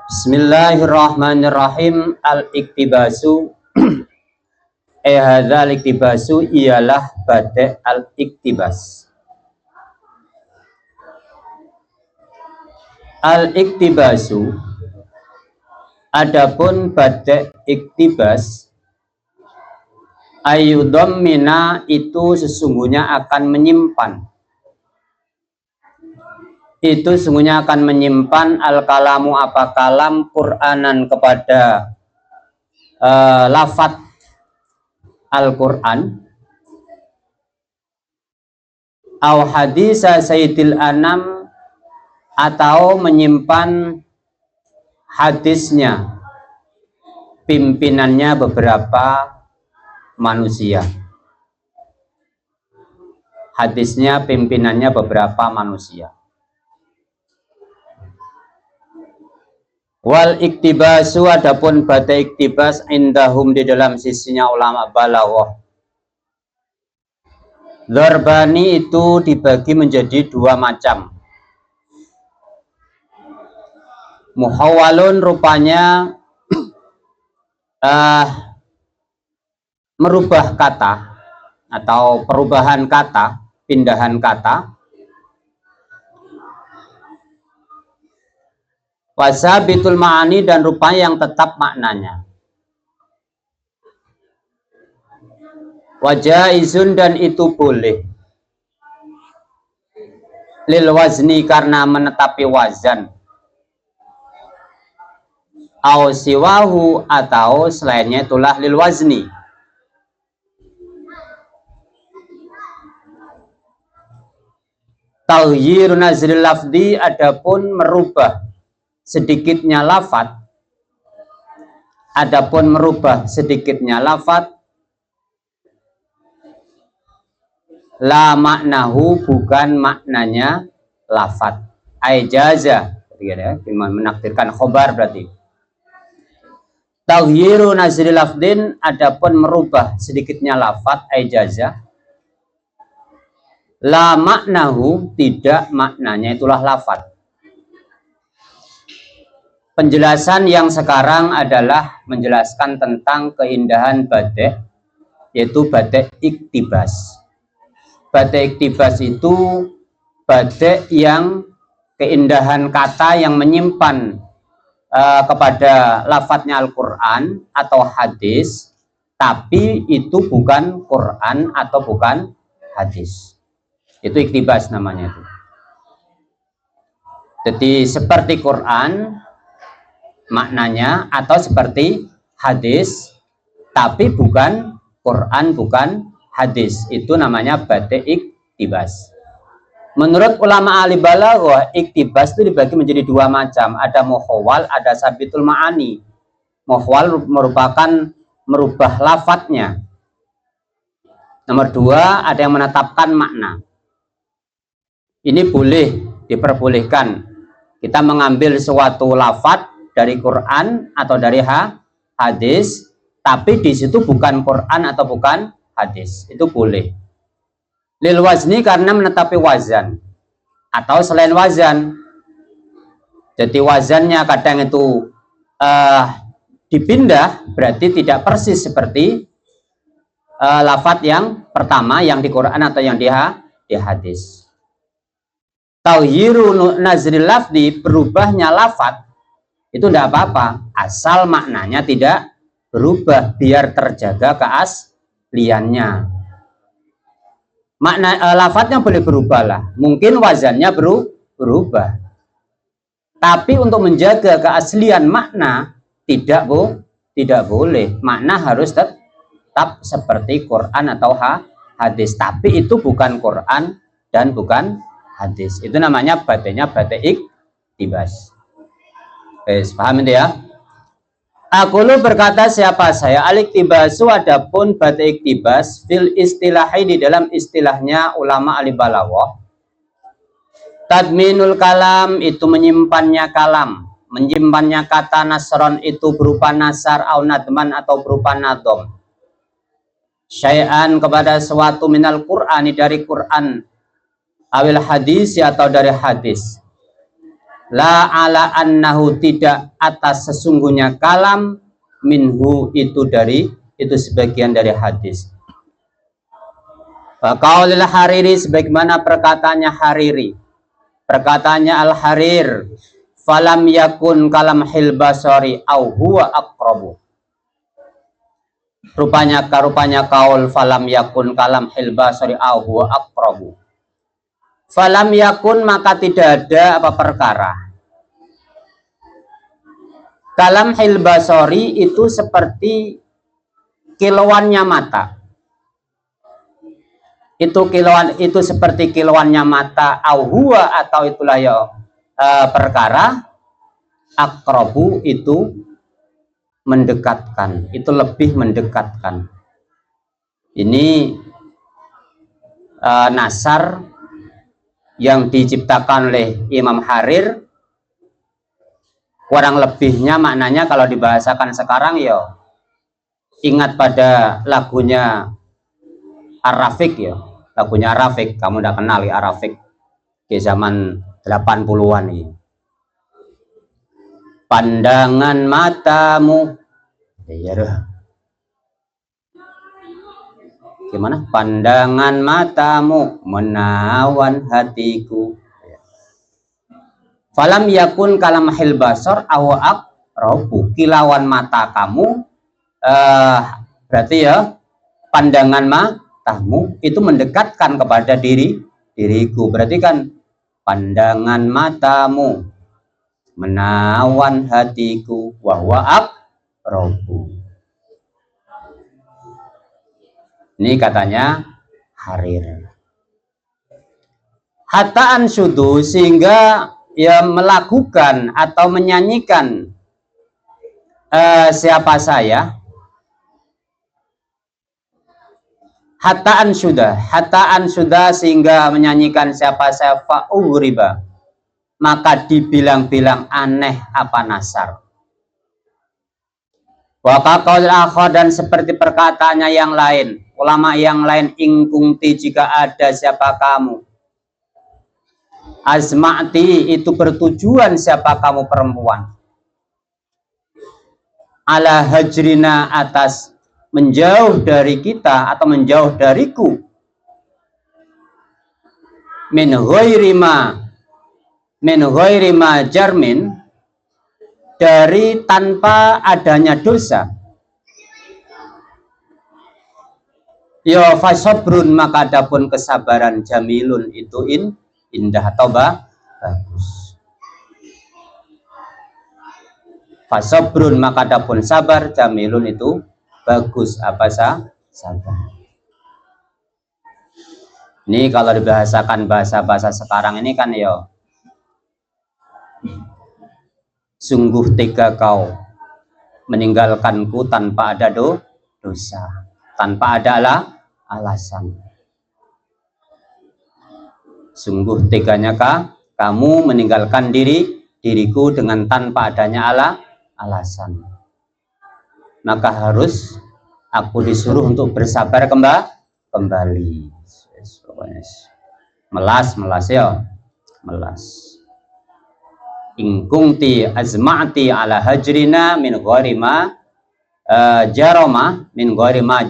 Bismillahirrahmanirrahim. Al-iktibasu hadzal iktibasu ialah bada' al-iktibas. Al-iktibasu adapun bada' iktibas ayyudhammina itu sesungguhnya akan menyimpan. Itu sesungguhnya akan menyimpan al-kalamu apa kalam Qur'anan kepada lafadz Al-Qur'an au hadisa sayyidil anam atau menyimpan hadisnya pimpinannya beberapa manusia. Hadisnya pimpinannya beberapa manusia. Wal iktibasu adapun bada iktibas indahum di dalam sisinya ulama balaghah. Dzarbani itu dibagi menjadi dua macam. Muhawwalun rupanya merubah kata atau perubahan kata, pindahan kata. Wasabitul ma'ani dan rupanya yang tetap maknanya. Wajaizun dan itu boleh. Lil wazni karena menetapi wazan. Au siwahu atau selainnya itulah lil wazni. Taghyirun nazril lafdi adapun merubah sedikitnya lafadz, adapun merubah sedikitnya lafadz, la maknahu bukan maknanya lafadz. Aijaza, menakdirkan khobar berarti. Taghyiru nazri lafdin adapun merubah sedikitnya lafadz aijaza. La maknahu tidak maknanya itulah lafadz. Penjelasan yang sekarang adalah menjelaskan tentang keindahan bada', yaitu bada' iktibas. Bada' iktibas itu bada' yang keindahan kata yang menyimpan kepada lafadznya Al-Quran atau hadis, tapi itu bukan Quran atau bukan hadis. Itu iktibas namanya itu. Jadi seperti Quran maknanya atau seperti hadis tapi bukan Quran, bukan hadis. Itu namanya bada' iktibas. Menurut ulama ahli balaghah, iktibas itu dibagi menjadi dua macam. Ada muhawwal, ada sabitul ma'ani. Muhawwal merupakan merubah lafadznya. Nomor dua, ada yang menetapkan makna. Ini boleh, diperbolehkan. Kita mengambil suatu lafadz dari Quran atau dari hadis, tapi di situ bukan Quran atau bukan hadis, itu boleh. Lil wazni karena menetapi wazan atau selain wazan. Jadi wazannya kadang itu dipindah, berarti tidak persis seperti lafadz yang pertama yang di Quran atau yang di hadis. Taghyirun nazril lafdi, berubahnya lafadz itu tidak apa-apa, asal maknanya tidak berubah, biar terjaga keasliannya. Makna lafadznya boleh berubah lah, mungkin wazannya berubah, tapi untuk menjaga keaslian makna tidak boleh. Makna harus tetap seperti Quran atau hadis, tapi itu bukan Quran dan bukan hadis. Itu namanya badanya bada' iktibas. Paham itu ya? Aku lu berkata siapa saya, al-iktibasu adapun bada' iktibas fil istilahi di dalam istilahnya ulama ahli balaghah. Tadminul kalam itu menyimpannya kalam, menyimpannya kata nasron itu berupa nasar au nadman atau berupa nadom. Syai'an kepada suatu minal Qur'ani dari Quran, awil hadis atau dari hadis. La ala annahu, tidak atas sesungguhnya kalam, minhu itu dari, itu sebagian dari hadis. Qaulil Hariri, sebagaimana perkataannya Hariri, perkataannya Al-Harir, falam yakun kalam hilbasori au huwa aqrabu. Rupanya kaul falam yakun kalam hilbasori au huwa aqrabu. Falam yakun, maka tidak ada apa perkara. Kalam hilbasori itu seperti kilauannya mata. Itu kilauan, itu seperti kilauannya mata, au huwa, atau itulah ya perkara, aqrabu itu mendekatkan, itu lebih mendekatkan. Ini nasar yang diciptakan oleh Imam Harir. Kurang lebihnya maknanya kalau dibahasakan sekarang ya, ingat pada lagunya Ar-Rafiq ya, lagunya Ar-Rafiq, kamu udah kenal ya Ar-Rafiq di zaman 80-an ini. Pandangan matamu, ya doh. Gimana? Pandangan matamu menawan hatiku. Falam yakun kalam hilbasor awak robu, kilauan mata kamu, berarti ya pandangan matamu itu mendekatkan kepada diriku. Berarti kan pandangan matamu menawan hatiku, wahwa aqrabu. Ini katanya Harir. Hatta ansyudu, sehingga ya melakukan atau menyanyikan siapa saya. Hatta ansyuda, sehingga menyanyikan siapa saya, fa'uriba, maka dibilang-bilang aneh apa nasar. Waqaqaul akhar, dan seperti perkataannya yang lain, ulama yang lain, ingkungti, jika ada siapa kamu, azma'ti, itu bertujuan siapa kamu perempuan, ala hajrina, atas menjauh dari kita atau menjauh dariku, min ghairi ma jarmin, dari tanpa adanya dosa, ya fasabrun, maka adapun kesabaran, jamilun, itu indah atau bagus. Fasabrun, maka adapun sabar, jamilun, itu bagus, apa sabar. Ini kalau dibahasakan bahasa sekarang ini kan ya, sungguh tega kau meninggalkanku tanpa ada dosa, tanpa ada alasan. Sungguh teganya kamu meninggalkan diriku dengan tanpa adanya alasan. Maka harus aku disuruh untuk bersabar kembali. Melas ya, melas. Ingkungti azma'ti ala hajrina min ghairi ma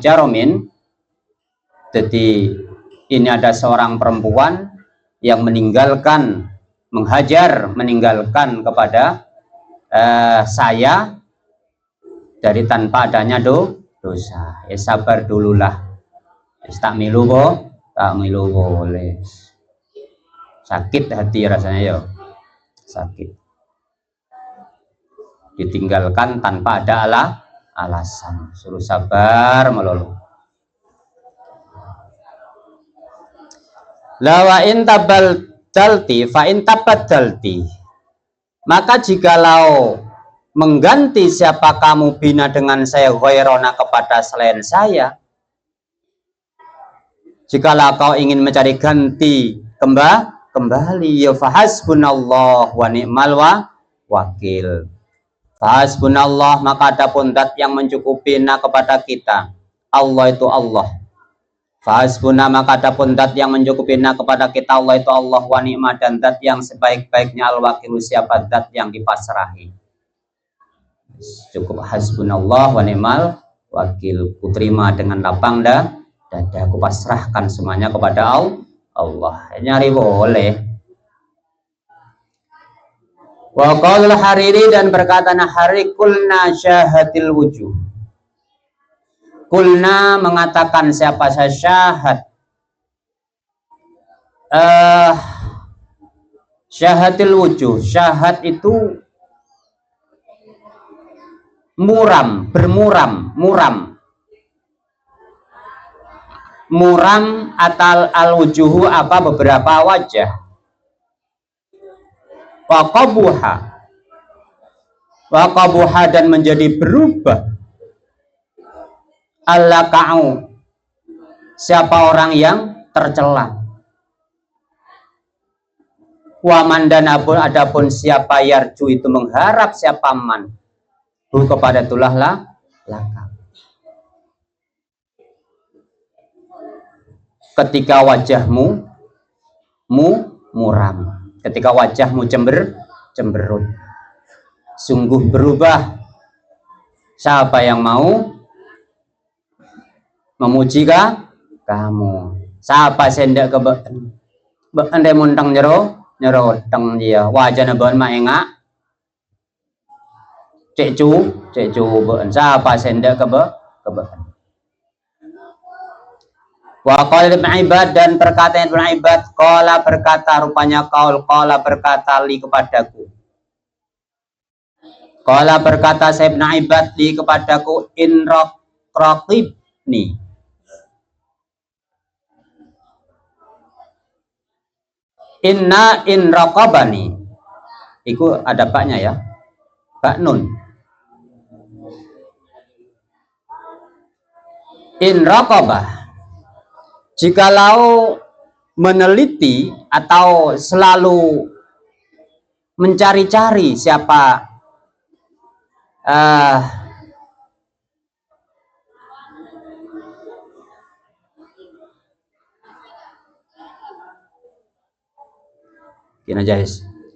jaromin. Jadi ini ada seorang perempuan yang meninggalkan kepada saya dari tanpa adanya dosa. Ya sabar dululah. Tak milu boleh. Sakit hati rasanya ya. Sakit, ditinggalkan tanpa ada alasan, suruh sabar melulu. Lawa in tabadalti fa in tabadalti, maka jikalau mengganti siapa kamu bina dengan saya, ghairona, kepada selain saya, jikalau kau ingin mencari ganti kembali, ya fahasbunallah wa ni'mal wakil. Fahasbunallah, maka adapun zat yang mencukupi kepada kita, Allah itu Allah. Fahasbuna maka adapun dat yang mencukupina kepada kita Allah itu Allah wa ni'mah, dan dat yang sebaik-baiknya al-wakilu siapa dat yang dipasrahi. Cukup hasbunallah wa ni'mal wakil, ku terima dengan lapang dada, ku pasrahkan semuanya kepada Allah. Nyari boleh. Wa qaulul Hariri, dan berkata Hariri, kulna syahatil wujuh. Kulna mengatakan siapa saya syahad. Syahatil wujuh. Syahad itu muram, bermuram, muram. Muram atau al-wujuhu apa beberapa wajah. Waqabuha dan menjadi berubah. Allaka'u siapa orang yang tercela. Waman dan adapun siapa yarju itu mengharap siapa man hu kepada tulah laka. Ketika wajahmu muram, ketika wajahmu cemberut, sungguh berubah. Siapa yang mau memuji kamu? Siapa sendak ke ande muntang nyero teng dia wajahna beun maenga cecu beun. Siapa sendak ke beun. Wa qala Ibnu Ibad, dan perkataan Ibnu Ibad, qala berkata, rupanya qala berkata li kepadaku. Qala berkata Ibnu Ibad li kepadaku, in raqibni. Inna in raqabani. Iku ada baknya ya. Bak nun. In raqabah. Jikalau meneliti atau selalu mencari-cari siapa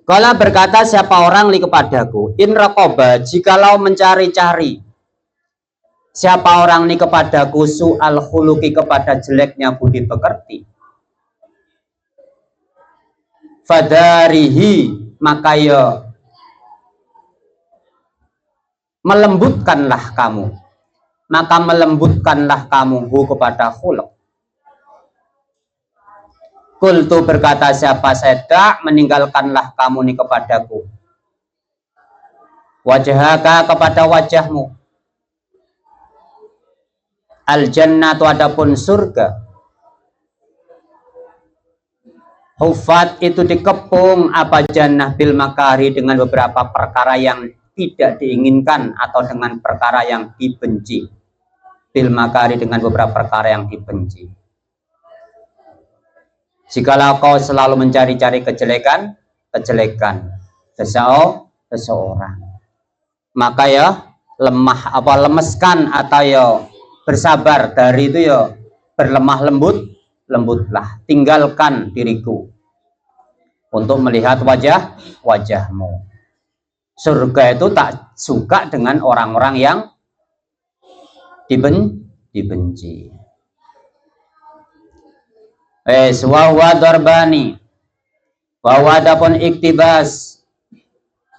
Kala berkata siapa orang li kepadaku, in raqaba, jikalau mencari-cari siapa orang ini kepadaku su'al khuluqi, kepada jeleknya budi pekerti, fadarihi, maka ya melembutkanlah kamu, hu kepada khuluq. Kultu berkata siapa saya, meninggalkanlah kamu nih kepadaku, wajhaka kepada wajahmu, al jannatu adapun surga, hufat itu dikepung apa jannah bil makari, dengan beberapa perkara yang tidak diinginkan atau dengan perkara yang dibenci. Bil makari dengan beberapa perkara yang dibenci. Jikalau kau selalu mencari-cari kejelekan seseorang, maka ya lemeskan atau ya bersabar dari itu ya, berlemah lembutlah, tinggalkan diriku untuk melihat wajahmu. Surga itu tak suka dengan orang-orang yang dibenci. Wahwa dorbani, wahwa adapun iktibas,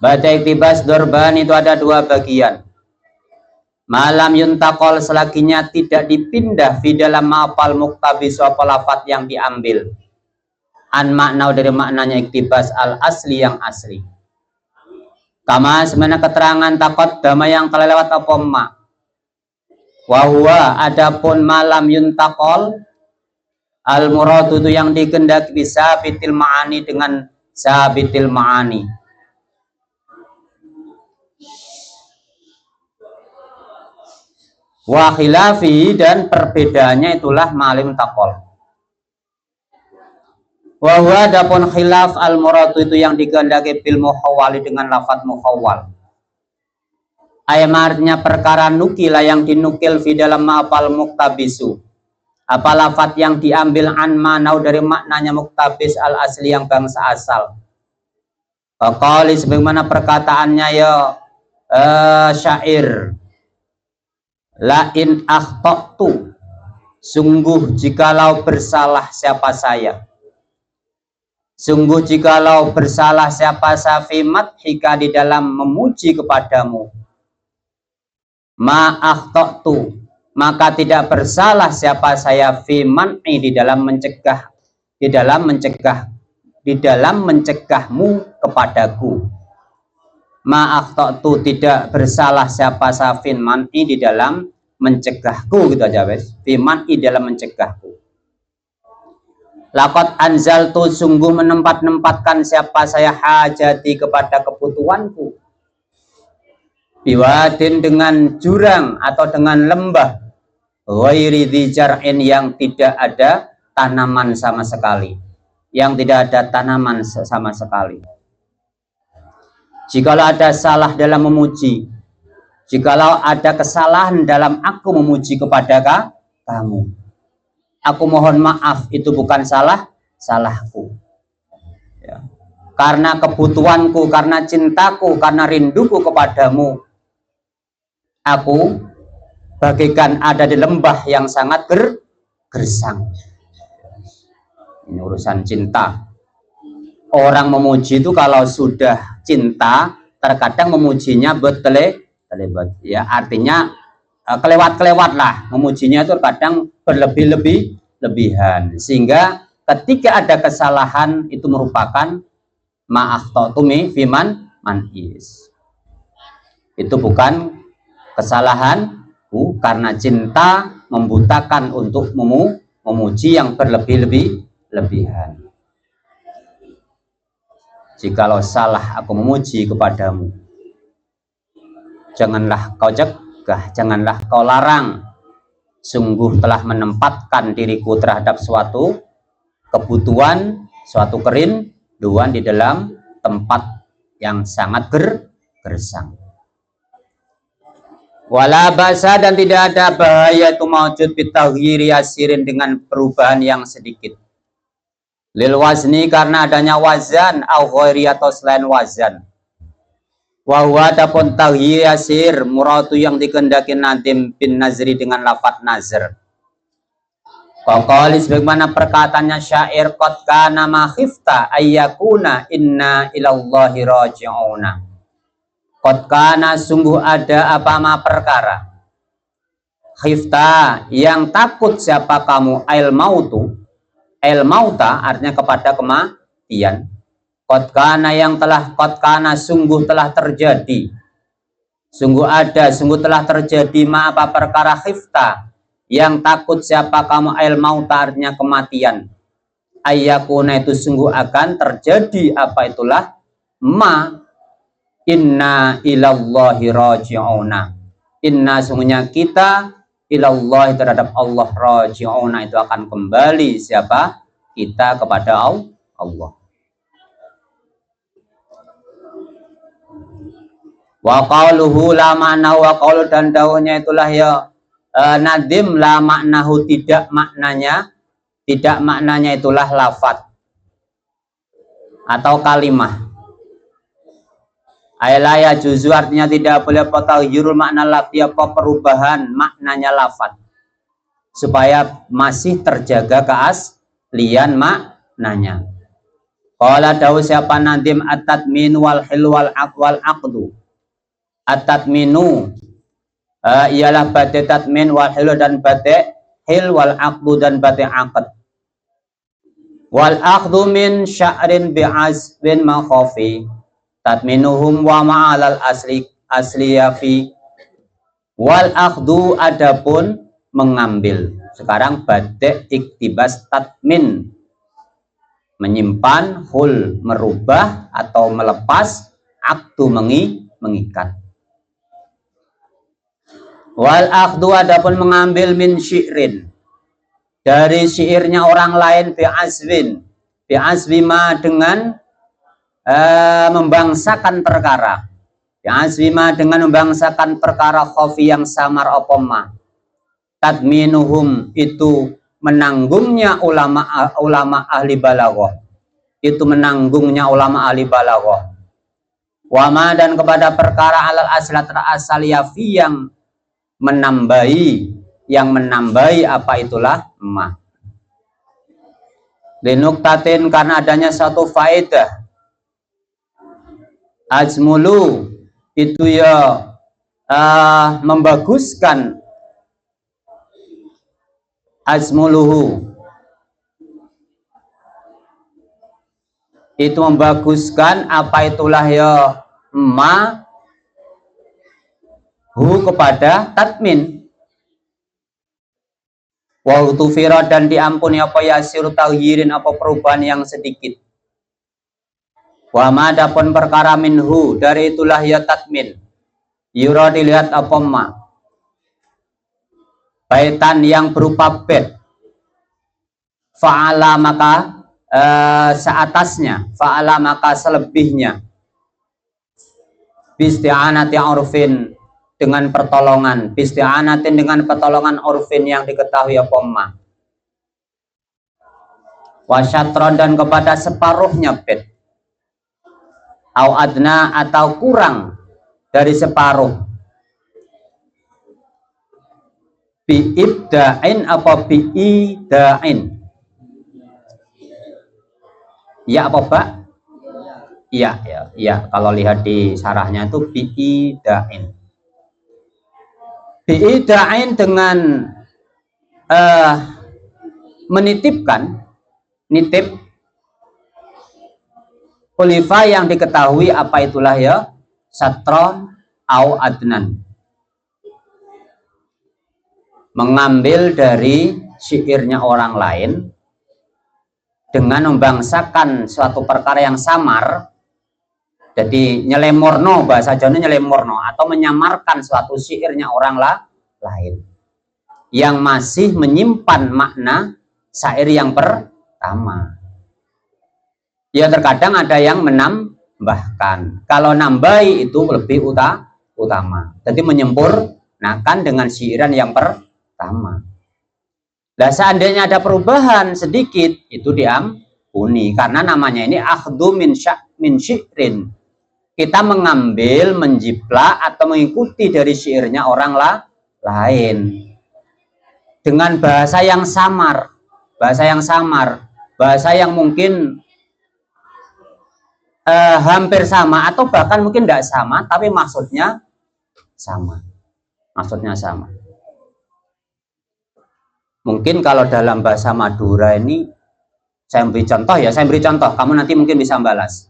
baca iktibas dorbani itu ada dua bagian. Malam yuntakol, selakinya tidak dipindah di dalam mapal muktabis apa lafat yang diambil, an makna dari maknanya iktibas al asli yang asli. Kama sebenarnya keterangan takot dama yang telah lewat apa ma. Wahwa adapun malam yuntakol, al muradu itu yang dikehendaki bisa bitil ma'ani, dengan sabitil ma'ani. Wa khilafi, dan perbedaannya itulah malim takol. Wa huwa adapun khilaf al muradu itu yang dikehendaki bil muhawwali, dengan lafaz muhawwal. Ayat artinya perkara nukila yang dinukil di dalam ma'apal muktabisu, Apa lafat yang diambil an manau dari maknanya muktabis al asli yang bangsa asal. Qali sebagaimana perkataannya ya syair. La in akhtatu, sungguh jikalau bersalah siapa saya. Sungguh jikalau bersalah siapa saya fi madhika di dalam memuji kepadamu. Ma akhtatu, maka tidak bersalah siapa saya fi man'i di dalam mencegahmu kepadaku. Ma akhtatu, tidak bersalah siapa saya fi man'i di dalam mencegahku, gitu aja wes. Fi man'i dalam mencegahku. Laqad anzaltu, sungguh menempatkan siapa saya hajati kepada kebutuhanku. Biwadin, dengan jurang atau dengan lembah, ghairi dzijar'in, yang tidak ada tanaman sama sekali, sama sekali. Jikalau ada salah dalam memuji, jikalau ada kesalahan dalam aku memuji kepada kamu, aku mohon maaf, itu bukan salahku. Ya. Karena kebutuhanku, karena cintaku, karena rinduku kepadamu, aku bagaikan ada di lembah yang sangat gersang. Ini urusan cinta. Orang memuji itu kalau sudah cinta, terkadang memujinya bertele-tele, ya, artinya kelewat-kelewat lah. Memujinya itu kadang berlebih-lebihan. Sehingga ketika ada kesalahan itu merupakan ma'akhtotumi fiman man'is. Itu bukan kesalahanku, karena cinta membutakan untuk memuji yang berlebih-lebihan. Jikalau salah aku memuji kepadamu, janganlah kau cegah, janganlah kau larang. Sungguh telah menempatkan diriku terhadap suatu kebutuhan, suatu kerinduan di dalam tempat yang sangat gersang. Wala basa, dan tidak ada bahaya itu maujud bitaghyiri yasirin, dengan perubahan yang sedikit. Lil wazni, karena adanya wazan, au ghairi, atau selain wazan. Wa huwa, adapun taghyir yasir, muradu yang dikehendaki Nadim bin Nazri dengan lafaz nazar. Qaqali, sebagaimana perkataannya syair, qad kana ma khifta ayyakuna inna ilallahi raji'una. Qad kana, sungguh ada apa ma perkara. Khifta, yang takut siapa kamu, ail mautu, ail mauta artinya kepada kematian. Qad kana, yang telah, qad kana, sungguh telah terjadi, sungguh ada, sungguh telah terjadi ma apa perkara khifta, yang takut siapa kamu, ail mauta artinya kematian. Ayyakuna, itu sungguh akan terjadi apa itulah ma inna ilallahi raji'una. Inna, sungguhnya kita, ilallahi, terhadap Allah, raji'una, itu akan kembali siapa? Kita kepada Allah. Wa qauluhu la ma'nahu, wa qaulu, dan dawuhnya itulah ya Nadim, la maknahu, tidak maknanya itulah lafat atau kalimah. Ailaya juzu, artinya tidak boleh potahirul makna lafzi, apa perubahan maknanya lafat, supaya masih terjaga keaslian maknanya. Qala dawu siapa Nadim, at-tatmin wal hil wal aqdu. At-tatminu ialah bate tatmin, wal hil, dan bate hil, wal aqdu, dan bate aqd. Wal aqdu min sya'rin bi'azbin makhafi tatminuhum wa ma'alal asliyafi. Wal aqdu, adapun mengambil. Sekarang bate iktibas tatmin, menyimpan, hul merubah atau melepas, aqdu mengikat. Wal aqdu, adapun mengambil, min syi'rin, dari syairnya orang lain, bi'azwima, dengan membangsakan perkara, bi'azwima, dengan membangsakan perkara, khofi, yang samar opoma. Tadminuhum, itu menanggungnya ulama ahli balaghah. Itu menanggungnya ulama ahli balaghah. Wama dan kepada perkara alal aslat asal yafi yang menambahi apa itulah ma. Linuktatin karena adanya satu faedah. Ajmulu itu ya membaguskan azmuluhu itu membaguskan apa itulah ya ma hu kepada tatmin wa utufira dan diampuni apa yasiru taghirin apa perubahan yang sedikit wa ma adapun perkara minhu dari itulah ya tatmin yura dilihat apa ma baitan yang berupa bait fa'ala maka seatasnya fa'ala maka selebihnya bisti'anati urfin dengan pertolongan bisti'anatin dengan pertolongan urfin yang diketahui apa ma wasyatron dan kepada separuhnya bait au adna atau kurang dari separuh bi'ibda'in apa bi'ida'in ya apa Pak? Ya kalau lihat di sarahnya itu bi'ida'in dengan menitipkan nitip kulifa yang diketahui apa itulah ya satron au adnan mengambil dari syairnya orang lain dengan membangsakan suatu perkara yang samar, jadi nyelemorno bahasa Jawa nyelemorno atau menyamarkan suatu syairnya orang lain yang masih menyimpan makna syair yang pertama. Ya terkadang ada yang menambahkan. Kalau nambahi itu lebih utama. Jadi menyempurnakan dengan syairan yang pertama. Nah, seandainya ada perubahan sedikit itu diampuni karena namanya ini akhdhu min syi'rin. Kita mengambil, menjiplak atau mengikuti dari syairnya orang lain dengan bahasa yang samar, bahasa yang mungkin hampir sama atau bahkan mungkin tidak sama tapi maksudnya sama. Mungkin kalau dalam bahasa Madura ini saya beri contoh, kamu nanti mungkin bisa balas.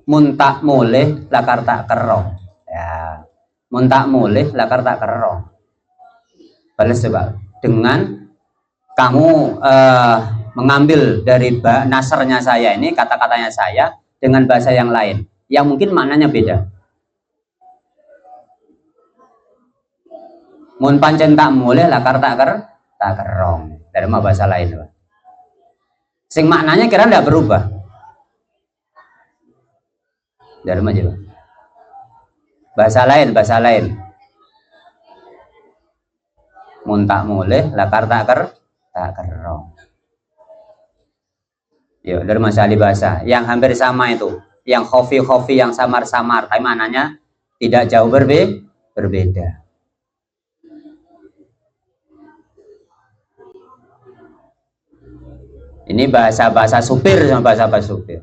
Muntak mulih lakar tak kero. Ya, muntak mulih lakar tak kero. Balas coba. Dengan kamu mengambil dari nasarnya saya ini, kata-katanya saya dengan bahasa yang lain, yang mungkin maknanya beda. Mun pancen tak mulih lakar tak kerong dari bahasa lain. Sing maknanya kira tidak berubah. Dari mana? Bahasa lain. Mun tak mulih lakar tak kerong. Ya, dari masalah bahasa yang hampir sama itu, yang khofi yang samar-samar, tapi maknanya tidak jauh berbeda. Ini bahasa supir sama bahasa supir.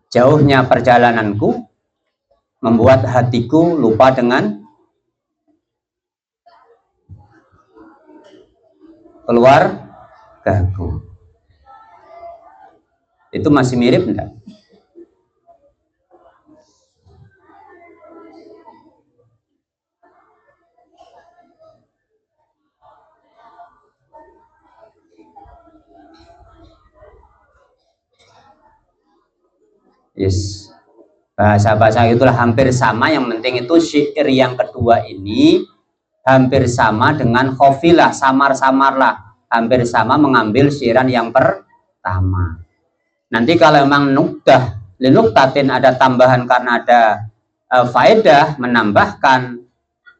Jauhnya perjalananku membuat hatiku lupa dengan keluargaku. Itu masih mirip enggak? Yes. Bahasa-bahasa itulah hampir sama, yang penting itu syair yang kedua ini hampir sama dengan khofilah, samar-samarlah, hampir sama mengambil syairan yang pertama. Nanti kalau memang nukdah linuktatin ada tambahan karena ada faedah menambahkan,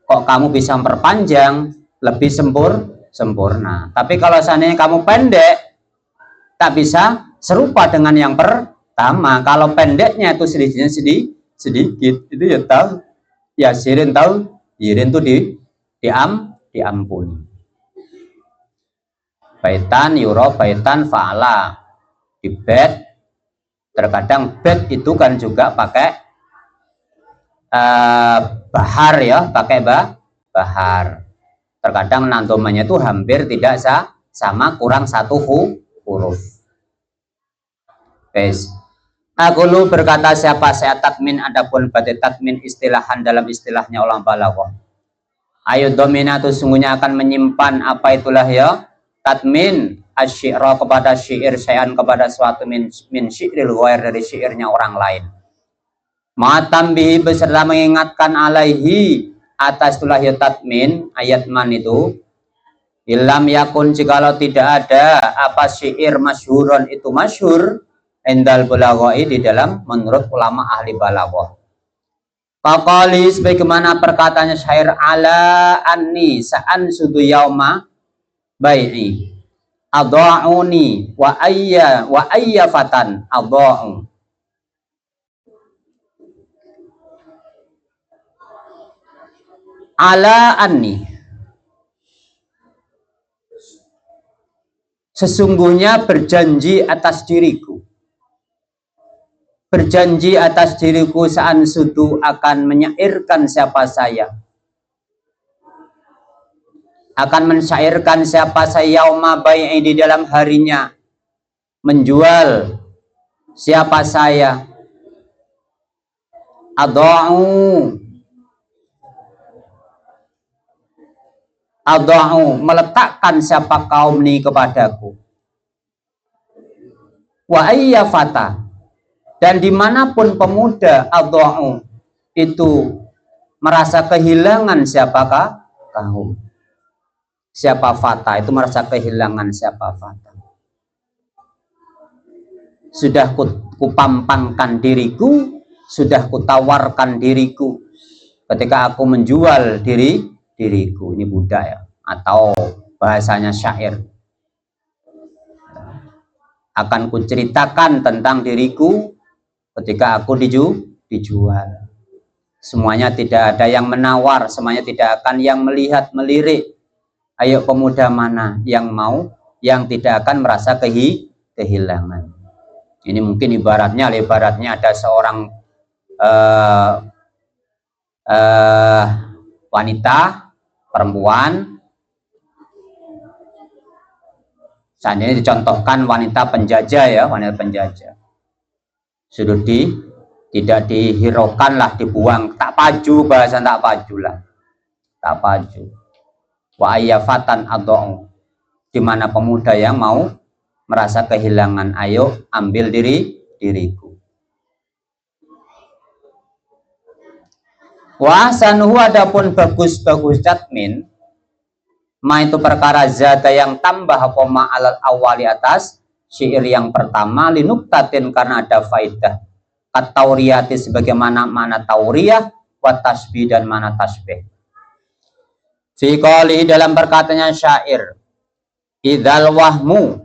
kok kamu bisa memperpanjang, lebih sempurna. Tapi kalau seandainya kamu pendek, tak bisa serupa dengan yang pertama. Kalau pendeknya itu sedikit, itu ya tahu, ya sirin tahu, yirin itu diampuni. Baitan yuro, baitan fa'ala. Di bed, terkadang bed itu kan juga pakai bahar ya, pakai bahar. Terkadang nandomanya itu hampir tidak sama, kurang satu huruf. Guys, aku lu berkata siapa saya tatmin, adapun badai tatmin istilahan dalam istilahnya ulang balaghah. Ayo dominatu sungguhnya akan menyimpan apa itulah ya tatmin asy'ra kepada syair, sayan kepada suatu min syi'ril ghair, dari syairnya orang lain. Matambihi beserta mengingatkan alaihi atas itulah ya tatmin, ayat man itu ilam yakun, jikalau tidak ada apa syair masyhuron itu masyhur endal balaghai di dalam menurut ulama ahli balaghah. Faqali sebagaimana perkataannya syair ala anni sa'an sudu yauma bai'i adha'uni wa ayya fatan adha'u. Ala anni, sesungguhnya berjanji atas diriku, berjanji atas diriku sa'an sudu akan menyairkan siapa saya, akan mensyairkan siapa saya yauma bai'i di dalam harinya menjual siapa saya, adha'u meletakkan siapa kaum ini kepadaku, wa ayya fata, dan dimanapun pemuda adha'u itu merasa kehilangan siapakah kaum, siapa fata itu merasa kehilangan siapa fata, sudah kupampangkan diriku, sudah kutawarkan diriku ketika aku menjual diriku. Ini budaya atau bahasanya syair. Akan kuceritakan tentang diriku ketika aku dijual. Semuanya tidak ada yang menawar, semuanya tidak akan yang melihat melirik. Ayo pemuda mana yang mau, yang tidak akan merasa kehilangan. Ini mungkin ibaratnya ada seorang wanita, perempuan, seandainya dicontohkan wanita penjajah ya, wanita penjajah, sudah tidak dihiraukan lah, dibuang, tak paju, bahasa tak paju lah, tak paju. Wa ayyafatan adha'u, di mana pemuda yang mau merasa kehilangan, ayo ambil diriku. Wa sanuhu, adapun bagus tatmin, ma itu perkara zada yang tambah koma alal awali atas syair yang pertama, linuktatin karena ada faidah, at-tauriyati sebagaimana mana tauriyah, wa tasbih dan mana tasbih. Fi qali dalam perkataannya syair, idzal wahmu,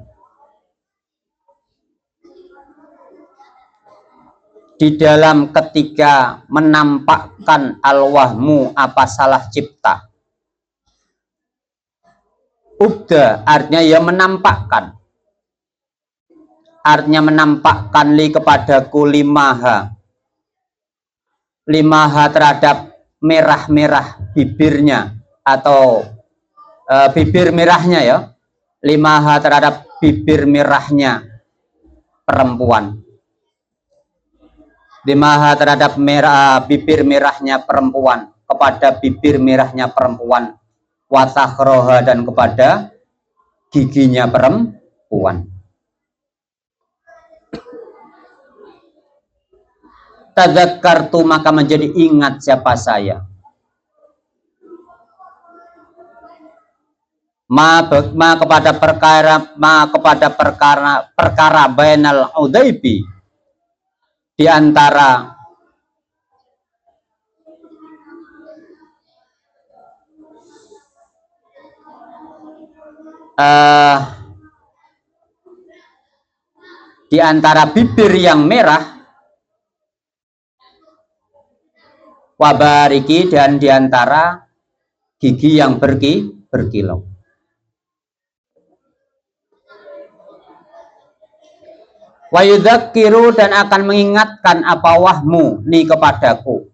di dalam ketika menampakkan al-wahmu apa salah cipta. Ubda artinya ya menampakkan, artinya menampakkan li kepadaku limaha terhadap merah-merah bibirnya atau bibir merahnya ya, limaha terhadap bibir merahnya perempuan, limaha terhadap bibir merahnya perempuan, kepada bibir merahnya perempuan, watahroha dan kepada giginya perempuan. Tadzakartu maka menjadi ingat siapa saya. Ma kepada perkara bainal udaibi, di antara di antara bibir yang merah, wabariki, dan di antara gigi yang berkilau. Wayudzakiru, dan akan mengingatkan apa wahmu ni kepadaku,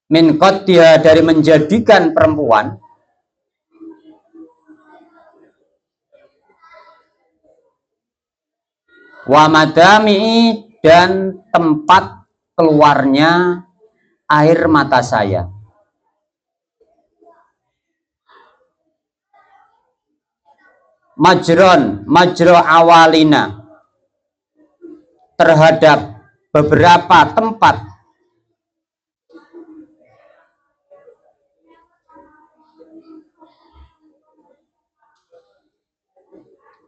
min qaddiha, dari menjadikan perempuan, wa madami, dan tempat keluarnya air mata saya. Majro awalina, terhadap beberapa tempat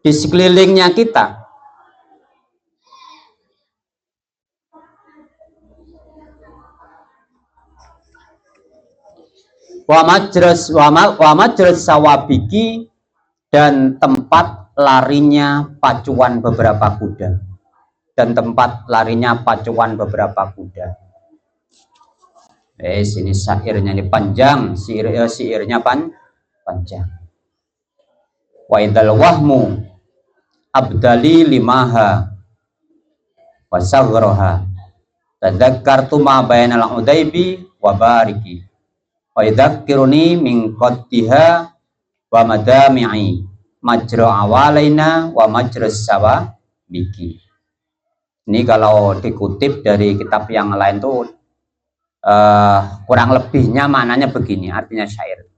di sekelilingnya kita. Wa majros sawabiki, dan tempat larinya pacuan beberapa kuda. Dan tempat larinya pacuan beberapa kuda. Sini syairnya ini panjang, syairnya panjang. Wa idal wahmu abdali limaha wa saghraha tadzakkartu ma bainal udaibi wa bariki wa idzakiruni min qaddiha wa madami'i majra awalaina wa majras sawa biki. Ini kalau dikutip dari kitab yang lain tuh kurang lebihnya maknanya begini, artinya syair.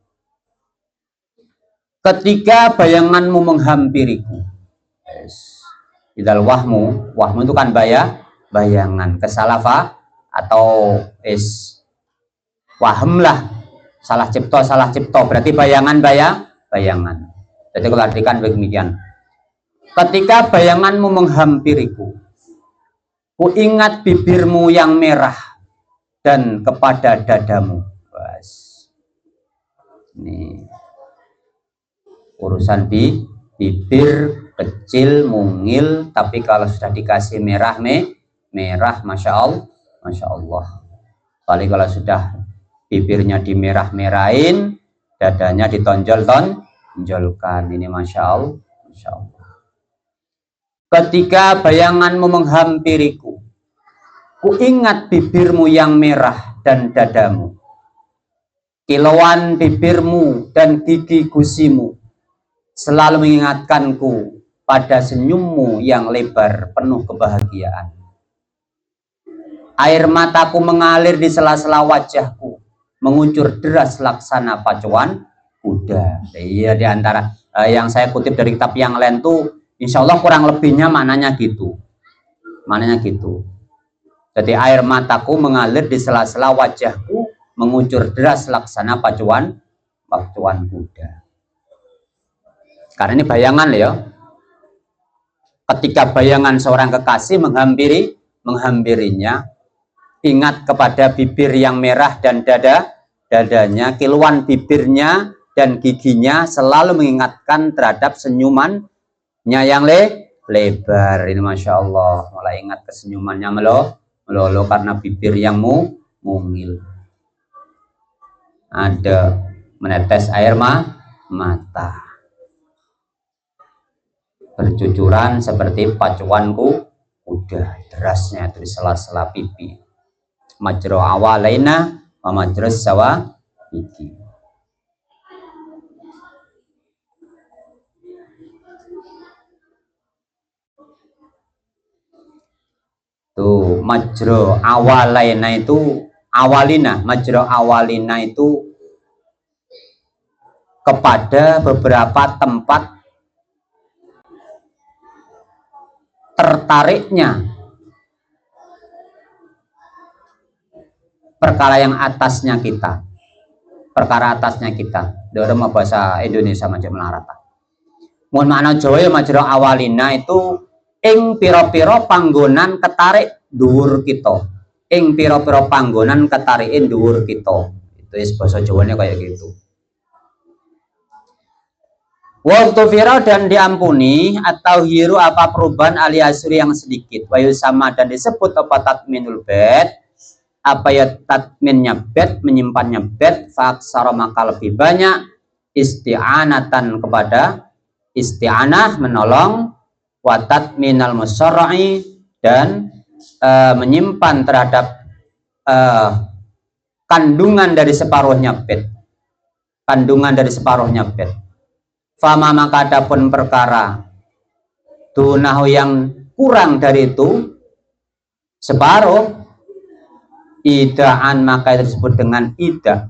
Ketika bayanganmu menghampiriku, idal wahmu itu kan bayangan, kesalafa atau wahem lah, salah cipto, berarti bayangan. Jadi kalau artikan demikian, ketika bayanganmu menghampiriku, ku ingat bibirmu yang merah dan kepada dadamu. Ini urusan bibir kecil mungil, tapi kalau sudah dikasih merah, masya Allah. Kali kalau sudah bibirnya dimerah-merahin, dadanya ditonjolkan, ini masya Allah. Ketika bayanganmu menghampiriku, ku ingat bibirmu yang merah dan dadamu, kilauan bibirmu dan gigi gusimu selalu mengingatkanku pada senyummu yang lebar penuh kebahagiaan. Air mataku mengalir di sela-sela wajahku, mengucur deras laksana pacuan kuda. Iya, di antara yang saya kutip dari kitab yang lain tuh, insya Allah kurang lebihnya maknanya gitu. Jadi air mataku mengalir di sela-sela wajahku, mengucur deras laksana pacuan kuda. Karena ini bayangan ya. Ketika bayangan seorang kekasih menghampirinya, ingat kepada bibir yang merah dan dadanya, kilauan bibirnya dan giginya selalu mengingatkan terhadap senyumannya yang lebar. Ini masya Allah, mulai ingat kesenyumannya melolo karena bibir yang mungil. Ada menetes air mata, bercucuran seperti pacuanku kuda, derasnya dari sela-sela pipi. Majro awalaina wa majros sawa biki. Tuh, majro awalaina itu majro awalina itu kepada beberapa tempat tertariknya perkara yang atasnya kita, dalam bahasa Indonesia macam melarata. Mohon makna Jawa ya, majro awalina itu ing piro-piro panggonan ketarik dhuwur kita, ing piro-piro panggonan ketarikin dhuwur kita. Itu bahasa Jawanya kayak gitu. Waghfira dan diampuni atau hiru apa perubahan aliasuri yang sedikit. Wayu sama dan disebut apa tatminul bed. Apa ya tatminnya bed, menyimpannya bed. Faksara maka lebih banyak isti'anatan kepada isti'anah menolong. Watat minal musarra'i dan menyimpan terhadap kandungan dari separuhnya bed. Kandungan dari separuhnya bed. Fama maka adapun perkara dunahu yang kurang dari itu separuh idaan maka itu disebut dengan ida.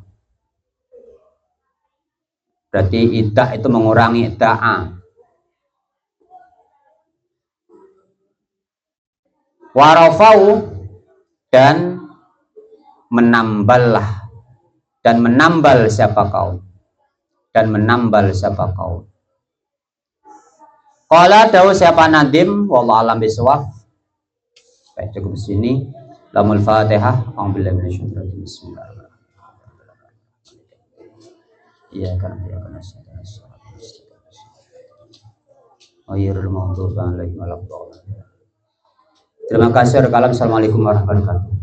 Berarti ida itu mengurangi da'a. Warafau dan menamballah dan menambal siapa kau dan menambal siapa kau. Qala dawu siapa Nadim wallahu alam bisawab. Baik, cukup di sini. Lamul Fatihah. A'udzubillahi minasyaitonir rajim. Bismillahirrahmanirrahim. Iya kan ya kan. Ayyurul maghdubi alaihim waladdallin. Terima kasih. Assalamualaikum warahmatullahi wabarakatuh.